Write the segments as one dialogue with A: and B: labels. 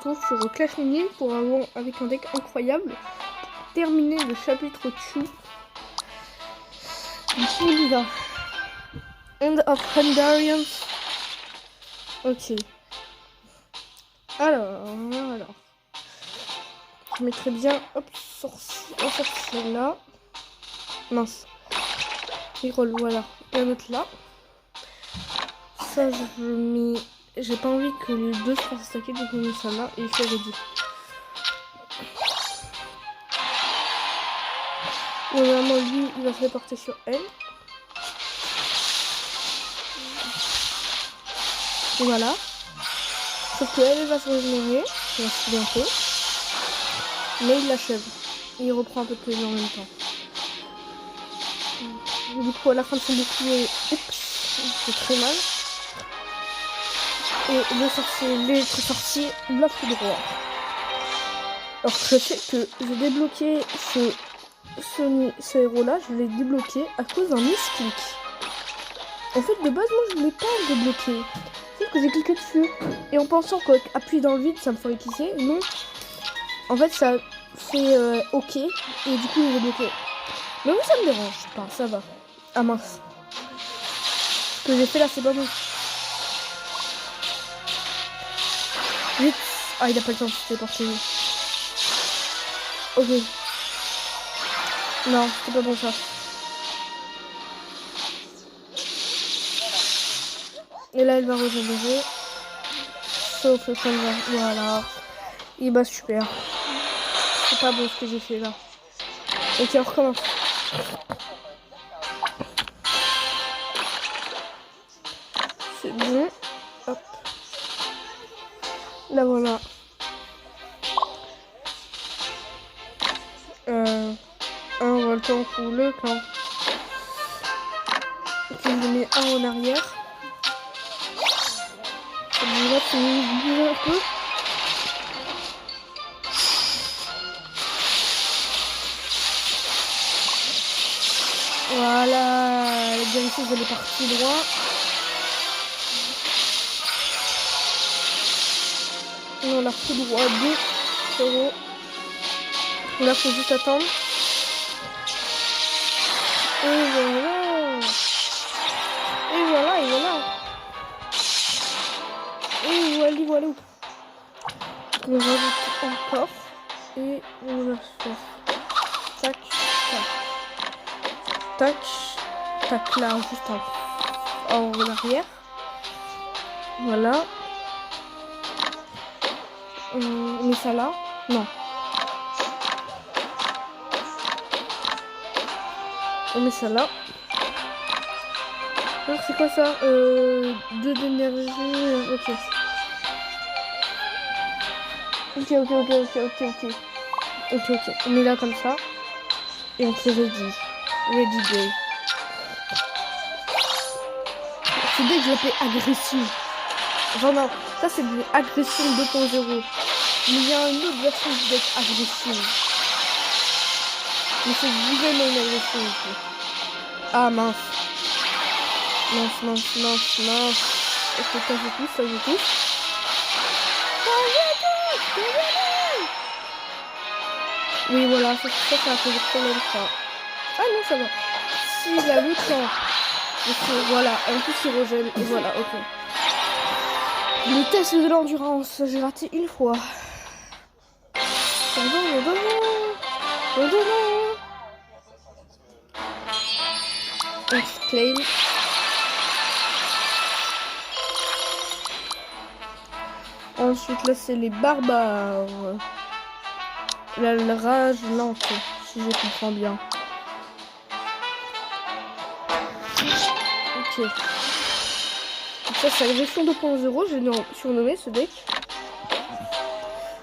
A: retrouve sur Clash Royale pour avec un deck incroyable. Pour terminer le chapitre 2. On y va. End of Pandarians. Ok. Alors. Je mettrai bien, hop, un sorcier là. Mince. Reroll, voilà. La note là. Ça, je mets. J'ai pas envie que les deux se fassent attaquer, donc je mets ça là et je fais ready. Normalement, lui, il va se reporter sur elle. Voilà. Sauf que elle va se régénérer. Bientôt. Mais il l'achève. Il reprend un peu de plaisir en même temps. Du coup, à la fin de son bouclier, c'est très mal. Et le sorcier, l'électro sorcier, l'a fait droit. Alors je sais que j'ai débloqué ce héros là, je l'ai débloqué à cause d'un misclick. En fait, de base, moi je voulais pas le débloquer. C'est que j'ai cliqué dessus. Et en pensant qu'appuyer dans le vide, ça me ferait cliquer. Non. En fait, ça fait OK. Et du coup, il est bloqué. Mais oui, ça me dérange pas, ça va. Ah mince. Ce que j'ai fait là, c'est pas bon. Vite. Ah, il a pas le temps de se téléporter. Ok. Non, c'est pas bon ça. Et là, elle va régénérer. Sauf le point de vin. Voilà. Et bah, super. C'est pas bon ce que j'ai fait là. Ok, on recommence. C'est bon. Hop. Là, voilà. Un volcan pour le camp. Ok, je mets un en arrière. Là, tu me bouges un peu. Voilà, la direction elle est partie droit. Et on l'a repris droit 2-0. Là, faut juste attendre. Et voilà. Et voilà, et voilà. Et voilà. On va rajouter encore. Et on va faire tac, tac. Tac. Tac là, juste en arrière. Voilà. On met ça là. Non. On met ça là. Alors c'est quoi ça 2 d'énergie. Ok. Ok. On met là comme ça. Et on fait ready. Ready go. C'est dès que je l'appelle agressive. Enfin non, ça c'est de l'agression 2.0. Mais il y a une autre version d'être agressive. Mais c'est vraiment une agression ici. Ah mince. Mince. Est-ce que ça je touche Oui voilà, ça a fait des problèmes ça. Ah non ça va. Si la lutte voilà, en plus il regèle et voilà, ok. Le test de l'endurance, j'ai raté une fois. Exclaim. Ensuite là c'est les barbares. La rage lente, si je comprends bien. Ok. Donc ça c'est agression 2.0, j'ai surnommé ce deck.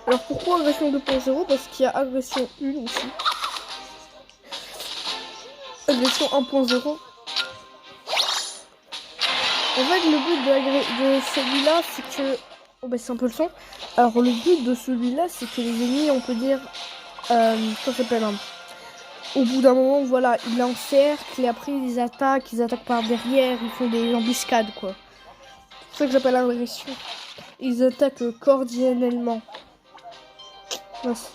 A: Alors pourquoi agression 2.0 ? Parce qu'il y a agression 1 aussi. Agression 1.0. En fait le but de celui-là c'est que... Oh bah c'est un peu le son. Alors le but de celui-là c'est que les ennemis on peut dire... ça s'appelle au bout d'un moment voilà ils l'encerclent et après ils attaquent par derrière, ils font des embuscades quoi. C'est ça que j'appelle agression. Ils attaquent cordialement. Mince.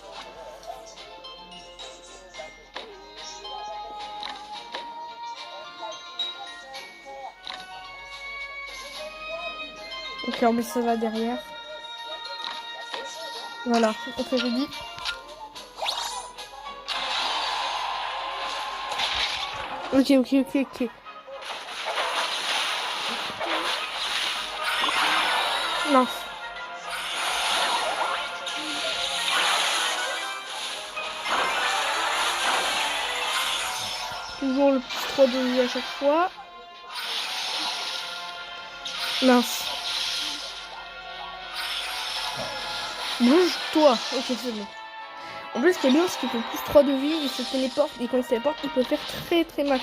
A: Ok, on met ça là derrière. Voilà, on fait ready. Ok. Mince. Toujours le plus 3 de vie à chaque fois. Mince. Bouge-toi. Ok, c'est bon. En plus, ce qui est bien, c'est qu'il peut plus 3 de vie, il se téléporte, et quand il se téléporte, il peut faire très mal.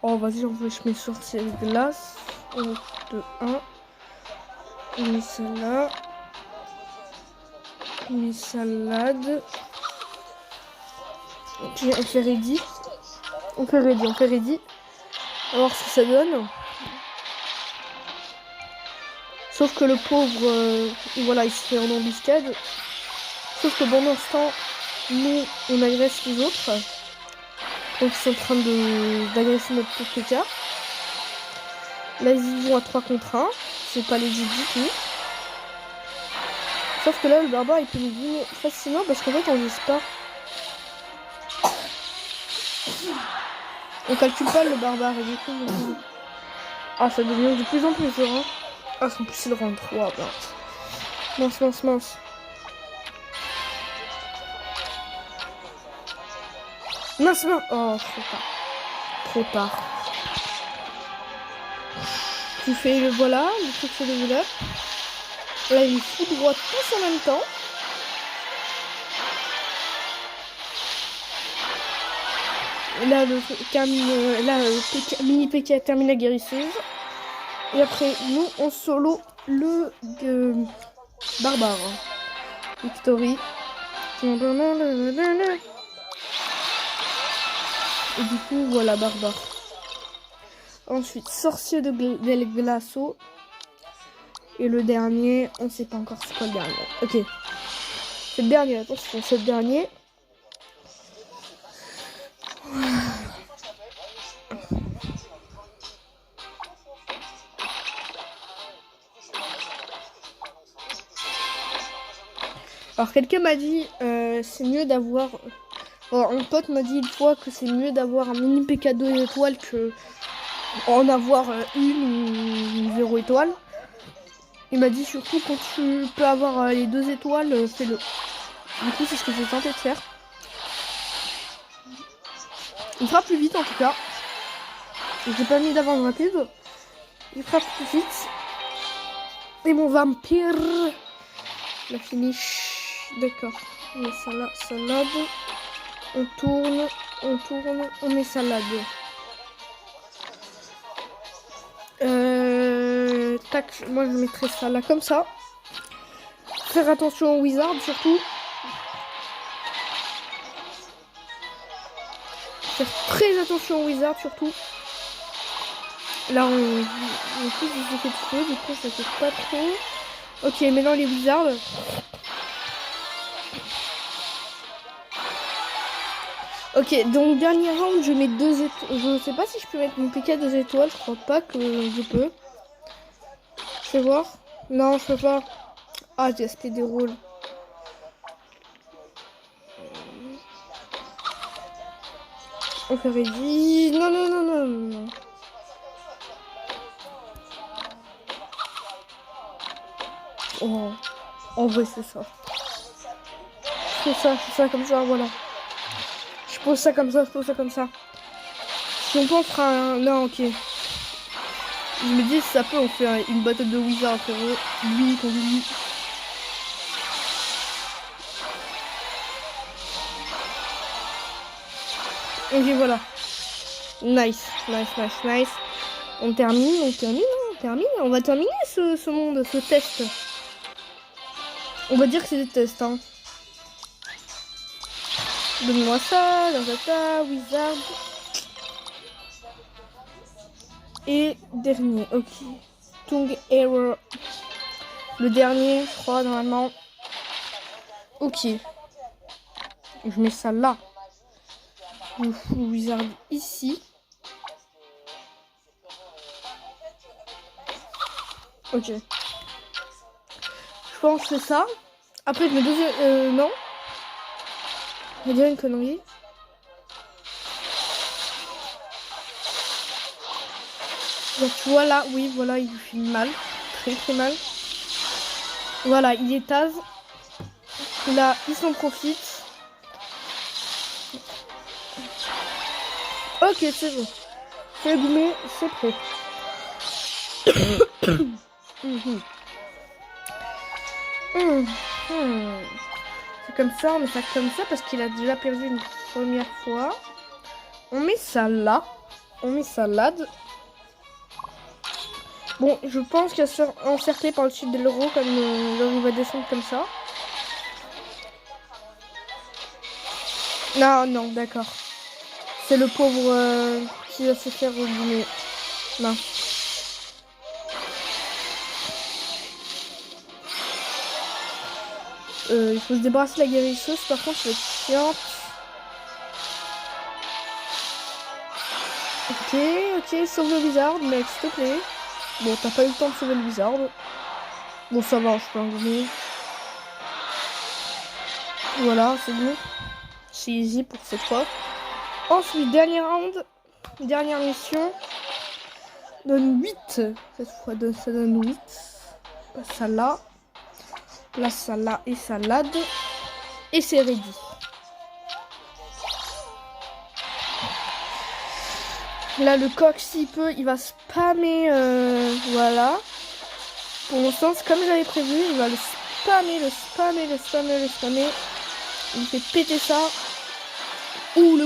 A: Oh, vas-y, je mets sortir de glace. 1, 2, 1. On met ça là. On met salade. Ok, on fait ready. On fait ready. On va voir ce que ça donne. Sauf que le pauvre, voilà, il se fait en embuscade. Sauf que pendant ce temps, nous, on agresse les autres. Donc ils sont en train d'agresser notre PK. Là, ils vont à 3 contre 1. C'est pas legit du tout. Sauf que là, le barbare, il peut nous venir facilement parce qu'en fait, on vise pas. On calcule pas le barbare et du coup, ah, ça devient de plus en plus dur, hein. Ah, en plus, c'est le rang 3. Mince. Mince. Oh, trop tard. Tu fais le voilà, le truc se développe. Là, il fout droit tous en même temps. Là, le mini PK termine la guérisseuse. Et après, nous, on solo le barbare. Victory. Et du coup, voilà, barbare. Ensuite, sorcier del glaço. Et le dernier, on sait pas encore c'est quoi le dernier. Ok. C'est le dernier, attention, c'est le dernier. Alors quelqu'un m'a dit c'est mieux d'avoir... Alors un pote m'a dit une fois que c'est mieux d'avoir un mini PK 2 étoiles que en avoir une ou 0 étoile. Il m'a dit surtout quand tu peux avoir les 2 étoiles, fais-le. Du coup c'est ce que j'ai tenté de faire. Il fera plus vite en tout cas. J'ai pas mis d'avance rapide. Il fera plus vite. Et mon vampire. La finish. D'accord. On met salade. On tourne. On met salade. Tac. Moi je mettrai ça là comme ça. Faire attention au wizard surtout. Faire très attention au wizard surtout. Là on touche des effets de feu. Du coup ça fait pas trop. Ok, maintenant les wizards. Ok, donc dernier round, je mets 2 étoiles. Je sais pas si je peux mettre mon PK 2 étoiles. Je crois pas que je peux. Je vais voir. Non, je peux pas. Ah, j'ai aspect des rôles. On fait ready. Non. Oh, en vrai, c'est ça. C'est ça, comme ça, voilà. Je pose ça comme ça. Si on peut, on fera un... Non, ok. Je me dis, si ça peut, on fait une bataille de wizard, frérot. Lui contre lui. Ok, voilà. Nice. On termine. On va terminer ce monde, ce test. On va dire que c'est des tests, hein. Donne-moi ça, wizard. Et dernier, ok. Tongue Error. Le dernier, je crois, normalement. Ok. Je mets ça là. Je fous le wizard ici. Ok. Je pense que c'est ça. Après, je mets deuxième... non. Je vais dire une connerie. Donc voilà, oui, voilà, il lui fait mal. Très très mal. Voilà, il est tase. Là, il s'en profite. Ok, c'est bon. C'est gommé, c'est prêt. C'est comme ça, on met ça comme ça parce qu'il a déjà perdu une première fois. On met ça là. On met salade. Bon, je pense qu'il va se faire encercler par le sud de l'euro comme il va descendre comme ça. Non, non, d'accord. C'est le pauvre qui va se faire rouler. Non. Il faut se débarrasser de la guérisseuse, par contre, c'est chiant. Ok, sauve le wizard, mec, s'il te plaît. Bon, t'as pas eu le temps de sauver le wizard. Bon, ça va, je peux en gagner. Voilà, c'est bon. C'est easy pour cette fois. Ensuite, dernier round. Dernière mission. Donne 8. Cette fois, ça donne 8. Passe ça là. Place ça là et salade. Et c'est ready. Là, le coq, s'il peut, il va spammer. Voilà. Pour l'instant, comme j'avais prévu, il va le spammer. Il fait péter ça. Ouh,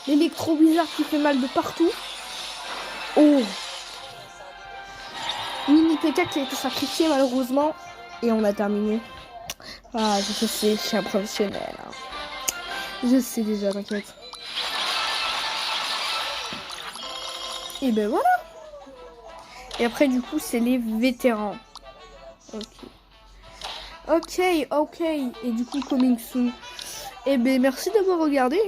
A: l'électro wizard qui fait mal de partout. Oh. Mini PK qui a été sacrifié malheureusement. Et on a terminé. Ah, je sais, je suis un professionnel. Je sais déjà, t'inquiète. Et ben voilà. Et après, du coup, c'est les vétérans. Ok. Et du coup, coming soon. Et ben merci d'avoir regardé.